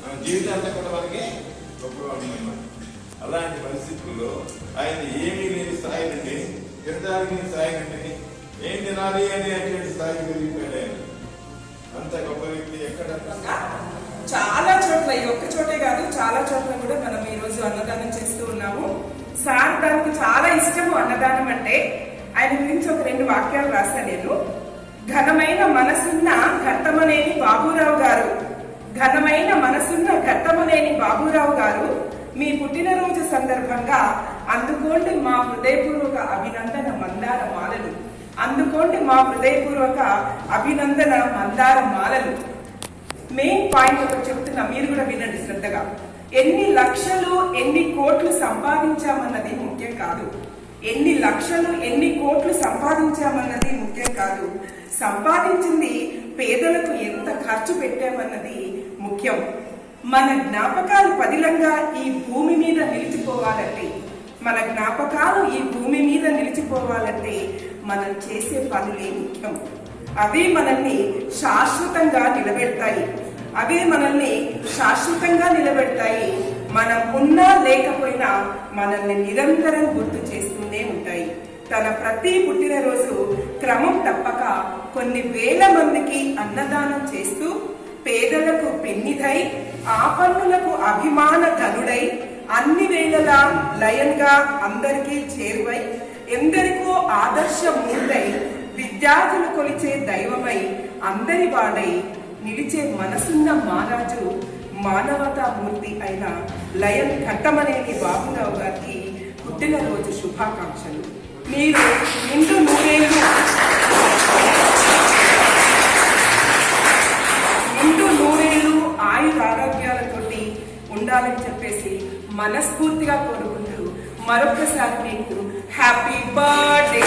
మన జీవితాంతా కూడా మనకి గొప్పగా ఉంటుందన్నమాట. అలాంటి పరిస్థితుల్లో ఆయన ఏమీ లేని స్థాయి నుండి తినడానికి స్థాయి నుండి ఏం తినాలి అని అటువంటి స్థాయికి పెరిగిపోయాడు ఆయన. అంత గొప్ప వ్యక్తి. ఎక్కడ చాలా చోట్ల, ఈ ఒక్క చోటే కాదు చాలా చోట్ల కూడా మనం ఈ రోజు అన్నదానం చేస్తూ ఉన్నాము. సార్ దానికి చాలా ఇష్టము అన్నదానం అంటే. ఆయన గురించి ఒక 2 వాక్యాలు రాశాను నేను. ఘనమైన మనసున్న ఘట్టమనేని బాబురావు గారు, ఘనమైన మనసున్న ఘట్టమనేని బాబురావు గారు, మీ పుట్టినరోజు సందర్భంగా అందుకోండి మా హృదయపూర్వక అభినందన మందార మాలలు, అందుకోండి మా హృదయపూర్వక అభినందన మందార మాలలు. మెయిన్ పాయింట్ ఒకటి చెప్తున్నా, మీరు కూడా వినండి శ్రద్ధగా. ఎన్ని లక్షలు ఎన్ని కోట్లు సంపాదించామన్నది ముఖ్యం కాదు. ఎన్ని లక్షలు ఎన్ని కోట్లు సంపాదించామన్నది ముఖ్యం కాదు. సంపాదించింది పేదలకు ఎంత ఖర్చు పెట్టామన్నది ముఖ్యం. మన జ్ఞాపకాలు పదిలంగా ఈ భూమి మీద నిలిచిపోవాలంటే, మన జ్ఞాపకాలు ఈ భూమి మీద నిలిచిపోవాలంటే మనం చేసే పనులే ముఖ్యం. అవే మనల్ని శాశ్వతంగా నిలబెడతాయి. అవే మనల్ని శాశ్వతంగా నిలబెడతాయి. మనం ఉన్నా లేకపోయినా మనల్ని నిరంతరం గుర్తు చేస్తూనే ఉంటాయి. తన ప్రతి పుట్టినరోజు క్రమం తప్పక కొన్ని వేల మందికి అన్నదానం చేస్తూ, పేదలకు పెన్నిధై, ఆపన్నులకు అభిమాన ధనుడై, అన్ని వేళలా లయంగా అందరికీ చేరువై, ఎందరికో ఆదర్శమూర్తై, విద్యార్థులు కొలిచే దైవమై, అందరి వాడై నిలిచే మనసున్న మహారాజు, మానవతామూర్తి అయిన లయన్ ఘట్టమనేని బాబురావు గారికి పుట్టినరోజు శుభాకాంక్షలు. మీరు నిండు నూరేళ్లు ఆయుర ఆరోగ్యాలతోటి ఉండాలని చెప్పేసి మనస్ఫూర్తిగా కోరుకుంటూ మరొకసారి మీకు హ్యాపీ బర్త్డే.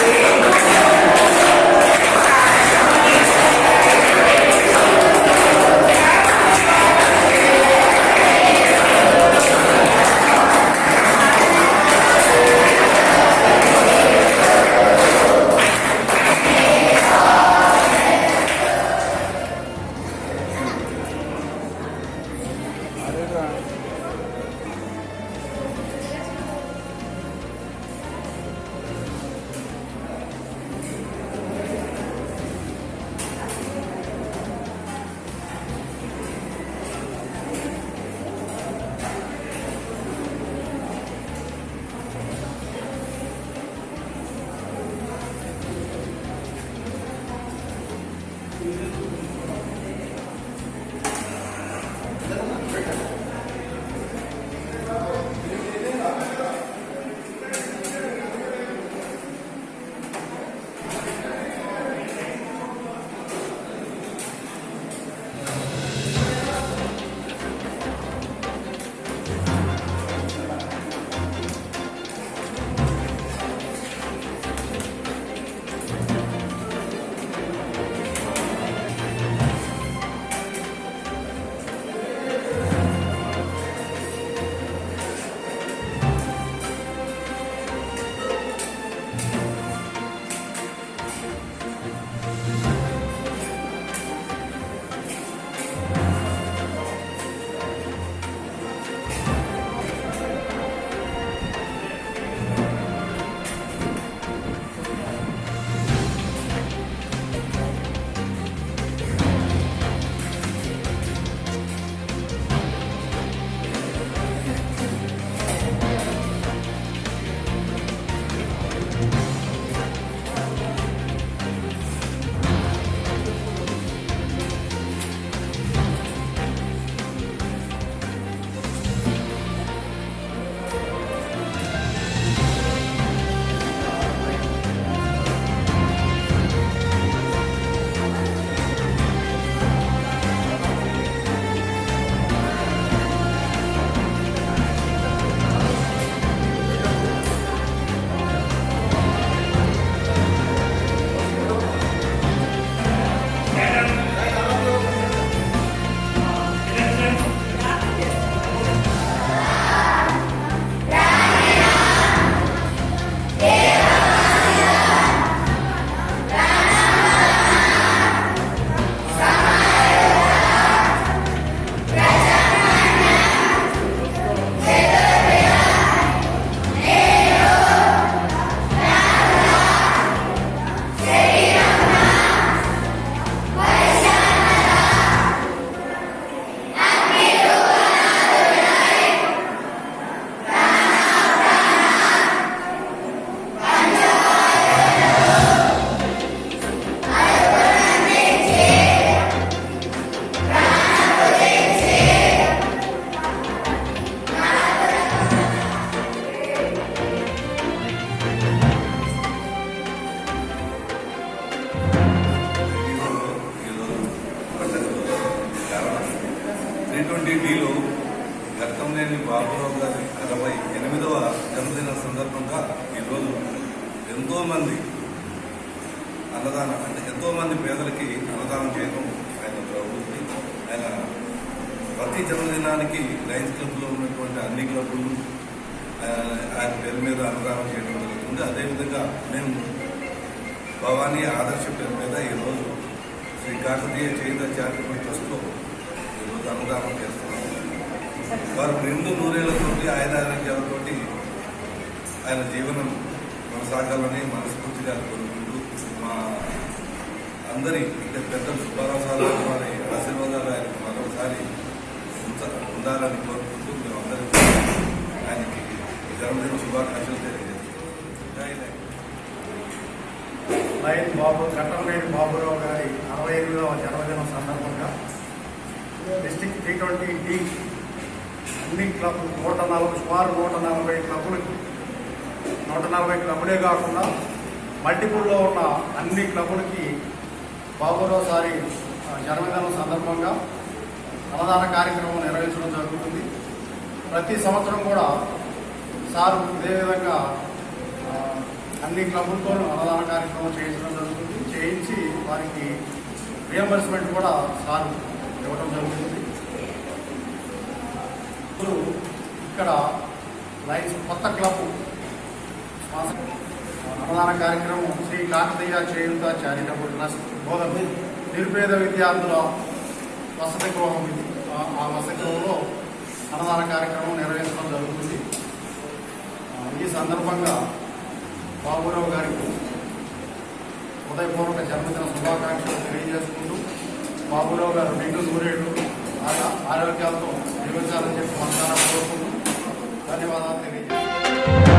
కేశినేని బాబురావు గారి 68వ జన్మదిన సందర్భంగా ఈరోజు ఎంతోమంది అన్నదానం అంటే ఎంతోమంది పేదలకి అన్నదానం చేయడం ఆయన ప్రవృత్తి. ఆయన ప్రతి జన్మదినానికి లయన్స్ క్లబ్లో ఉన్నటువంటి అన్ని క్లబ్లు ఆయన పేరు మీద అన్నదానం చేయడం జరుగుతుంది. అదేవిధంగా మేము భవానీ ఆదర్శ పేరు మీద ఈరోజు శ్రీ కాకతీయ చేయుత చారిటబుల్ ట్రస్ట్లో ఈరోజు అన్నదానం చేస్తున్నాం. వారు నిండు నూరేళ్లతోటి ఆయురారోగ్యాలతోటి ఆయన జీవనం కొనసాగాలని మనస్ఫూర్తిగా కోరుకుంటూ మా అందరి అంటే పెద్దలు సుబ్బారావు సార్ వారి ఆశీర్వాదాలు ఆయనకు మరొకసారి ఉండాలని కోరుకుంటూ మేమందరం ఆయనకి జన్మదిన శుభాకాంక్షలు తెలియజేస్తున్నాం. లయన్ బాబు కట్టంనేని బాబురావు గారి 68వ జన్మదినం సందర్భంగా డిస్ట్రిక్ట్ T20 అన్ని క్లబ్లు సుమారు 140 క్లబ్లకి 140 క్లబ్లే కాకుండా మల్టిపుల్లో ఉన్న అన్ని క్లబ్లకి బాబురావు సారి జన్మదినం సందర్భంగా అన్నదాన కార్యక్రమం నిర్వహించడం జరుగుతుంది. ప్రతి సంవత్సరం కూడా సారు ఇదే విధంగా అన్ని క్లబ్లతో అన్నదాన కార్యక్రమం చేయించడం జరుగుతుంది. చేయించి వారికి రియంబర్స్మెంట్ కూడా సార్ ఇవ్వడం జరుగుతుంది. ఇప్పుడు ఇక్కడ లైన్స్ కొత్త క్లబ్ అన్నదాన కార్యక్రమం శ్రీ కాకతీయ చేయుత చారిటబుల్ ట్రస్ట్ బోధన నిరుపేద విద్యార్థుల వసతి గృహం ఇది. ఆ వసతి గృహంలో అన్నదాన కార్యక్రమం నిర్వహించడం జరుగుతుంది. ఈ సందర్భంగా బాబురావు గారికి హృదయపూర్వక జన్మదిన శుభాకాంక్షలు తెలియజేసుకుంటూ బాబురావు గారు నిండు నూరేళ్లు ఆరోగ్యాలతో జీవించాలని చెప్పి మనసారా కోరుకుంటూ ధన్యవాదాలు తెలియజేస్తున్నాను.